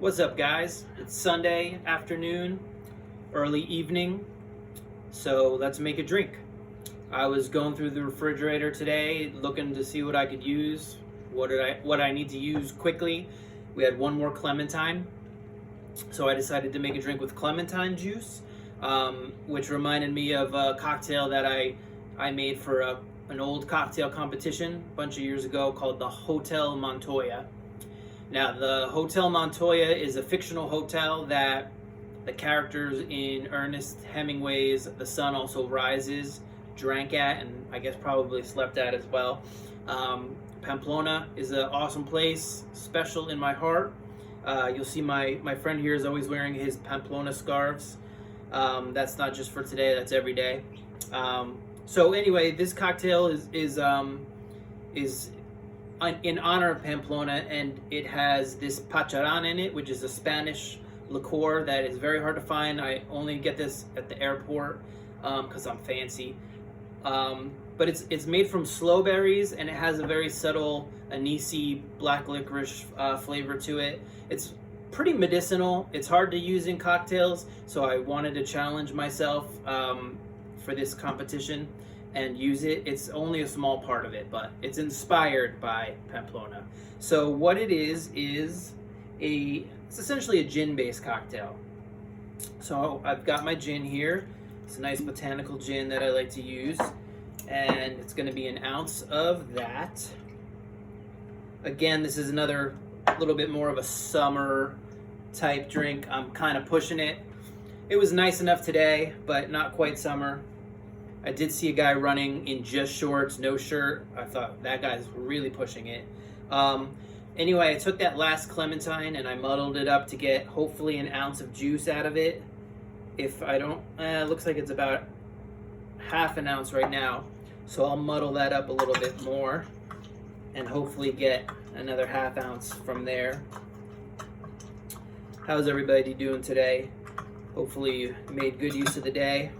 What's up, guys? It's Sunday afternoon, early evening, so let's make a drink. I was going through the refrigerator today looking to see what I could use, what I need to use quickly. We had one more clementine, so I decided to make a drink with clementine juice, which reminded me of a cocktail that I made for an old cocktail competition a bunch of years ago called the Hotel Montoya. Now, the Hotel Montoya is a fictional hotel that the characters in Ernest Hemingway's The Sun Also Rises drank at, and I guess probably slept at as well. Pamplona is an awesome place, special in my heart. You'll see my friend here is always wearing his Pamplona scarves. That's not just for today, that's every day. So anyway, this cocktail is in honor of Pamplona, and it has this Pacharan in it, which is a Spanish liqueur that is very hard to find. I only get this at the airport because I'm fancy. But it's made from sloe berries, and it has a very subtle anisey black licorice flavor to it. It's pretty medicinal. It's hard to use in cocktails, so I wanted to challenge myself for this competition and use it. It's only a small part of it, but it's inspired by Pamplona. So what it is it's essentially a gin-based cocktail. So I've got my gin here. It's a nice botanical gin that I like to use, and it's going to be an ounce of that. Again, this is another little bit more of a summer type drink. I'm kind of pushing it. It was nice enough today, but not quite summer. I did see a guy running in just shorts, no shirt. I thought that guy's really pushing it. Anyway, I took that last clementine and I muddled it up to get hopefully an ounce of juice out of it. If I don't, it looks like it's about half an ounce right now. So I'll muddle that up a little bit more and hopefully get another half ounce from there. How's everybody doing today? Hopefully you made good use of the day.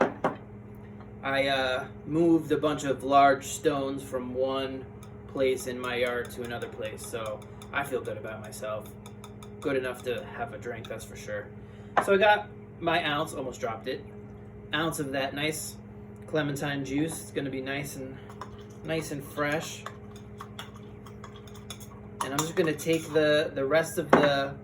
I moved a bunch of large stones from one place in my yard to another place, so I feel good about myself. Good enough to have a drink, that's for sure. So I got my ounce, almost dropped it, ounce of that nice clementine juice. It's going to be nice and fresh. And I'm just going to take the rest of the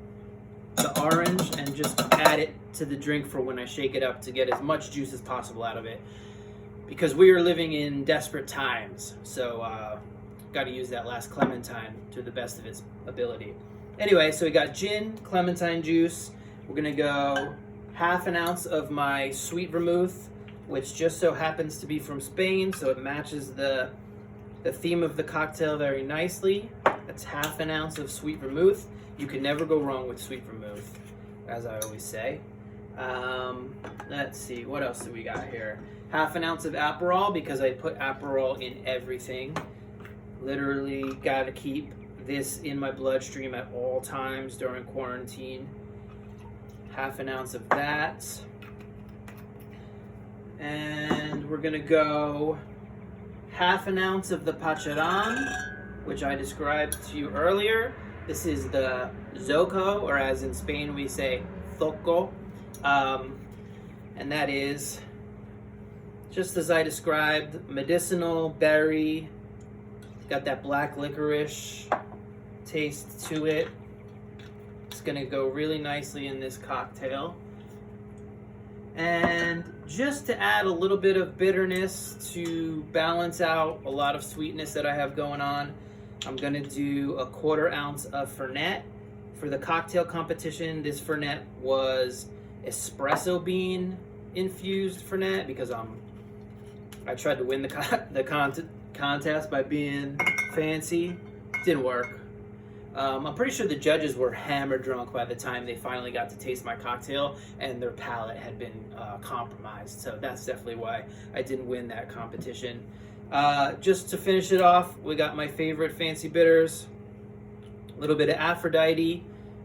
orange and just add it to the drink for when I shake it up to get as much juice as possible out of it. Because we are living in desperate times, so got to use that last clementine to the best of its ability. Anyway, so we got gin, clementine juice. We're gonna go half an ounce of my sweet vermouth, which just so happens to be from Spain, so it matches the theme of the cocktail very nicely. That's half an ounce of sweet vermouth. You can never go wrong with sweet vermouth, as I always say. Let's see, what else do we got here? Half an ounce of Aperol, because I put Aperol in everything. Literally got to keep this in my bloodstream at all times during quarantine. Half an ounce of that. And we're going to go half an ounce of the Pacharan, which I described to you earlier. This is the Zoco, or as in Spain we say, Zoco. And that is, just as I described, medicinal, berry, got that black licorice taste to it. It's gonna go really nicely in this cocktail. And just to add a little bit of bitterness to balance out a lot of sweetness that I have going on, I'm gonna do a 1/4 ounce of Fernet. For the cocktail competition, this Fernet was espresso bean infused Fernet because I tried to win the contest by being fancy. Didn't work. I'm pretty sure the judges were hammered drunk by the time they finally got to taste my cocktail, and their palate had been compromised. So that's definitely why I didn't win that competition. Just to finish it off, we got my favorite fancy bitters. A little bit of Aphrodite,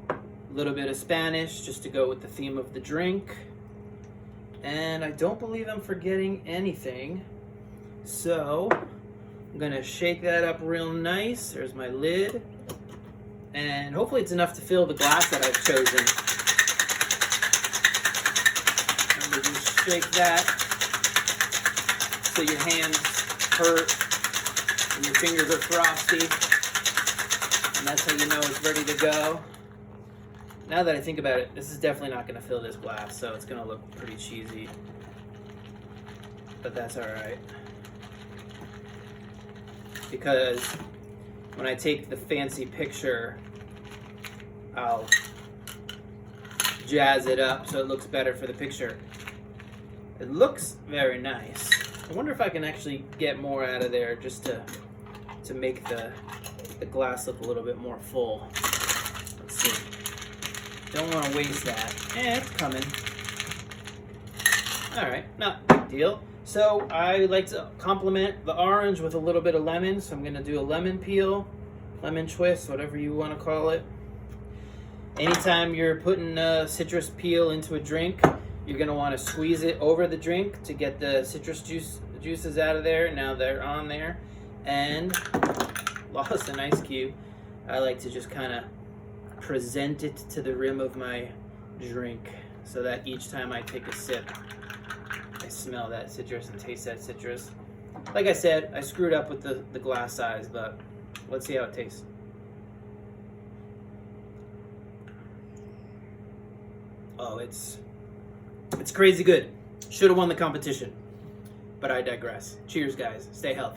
a little bit of Spanish, just to go with the theme of the drink. And I don't believe I'm forgetting anything. So I'm gonna shake that up real nice. There's my lid. And hopefully it's enough to fill the glass that I've chosen. Remember, just shake that so your hands hurt and your fingers are frosty. And that's how you know it's ready to go. Now that I think about it, this is definitely not going to fill this glass, so it's going to look pretty cheesy. But that's alright. Because when I take the fancy picture, I'll jazz it up so it looks better for the picture. It looks very nice. I wonder if I can actually get more out of there just to make the glass look a little bit more full. Let's see. Don't want to waste that. It's coming. Alright, not a big deal. So I like to complement the orange with a little bit of lemon. So I'm going to do a lemon peel, lemon twist, whatever you want to call it. Anytime you're putting a citrus peel into a drink, you're going to want to squeeze it over the drink to get the citrus juices out of there. Now they're on there. And lost an ice cube. I like to just kind of present it to the rim of my drink so that each time I take a sip, I smell that citrus and taste that citrus. Like I said, I screwed up with the glass size, but let's see how it tastes. Oh, it's crazy good. Should have won the competition, but I digress. Cheers, guys. Stay healthy.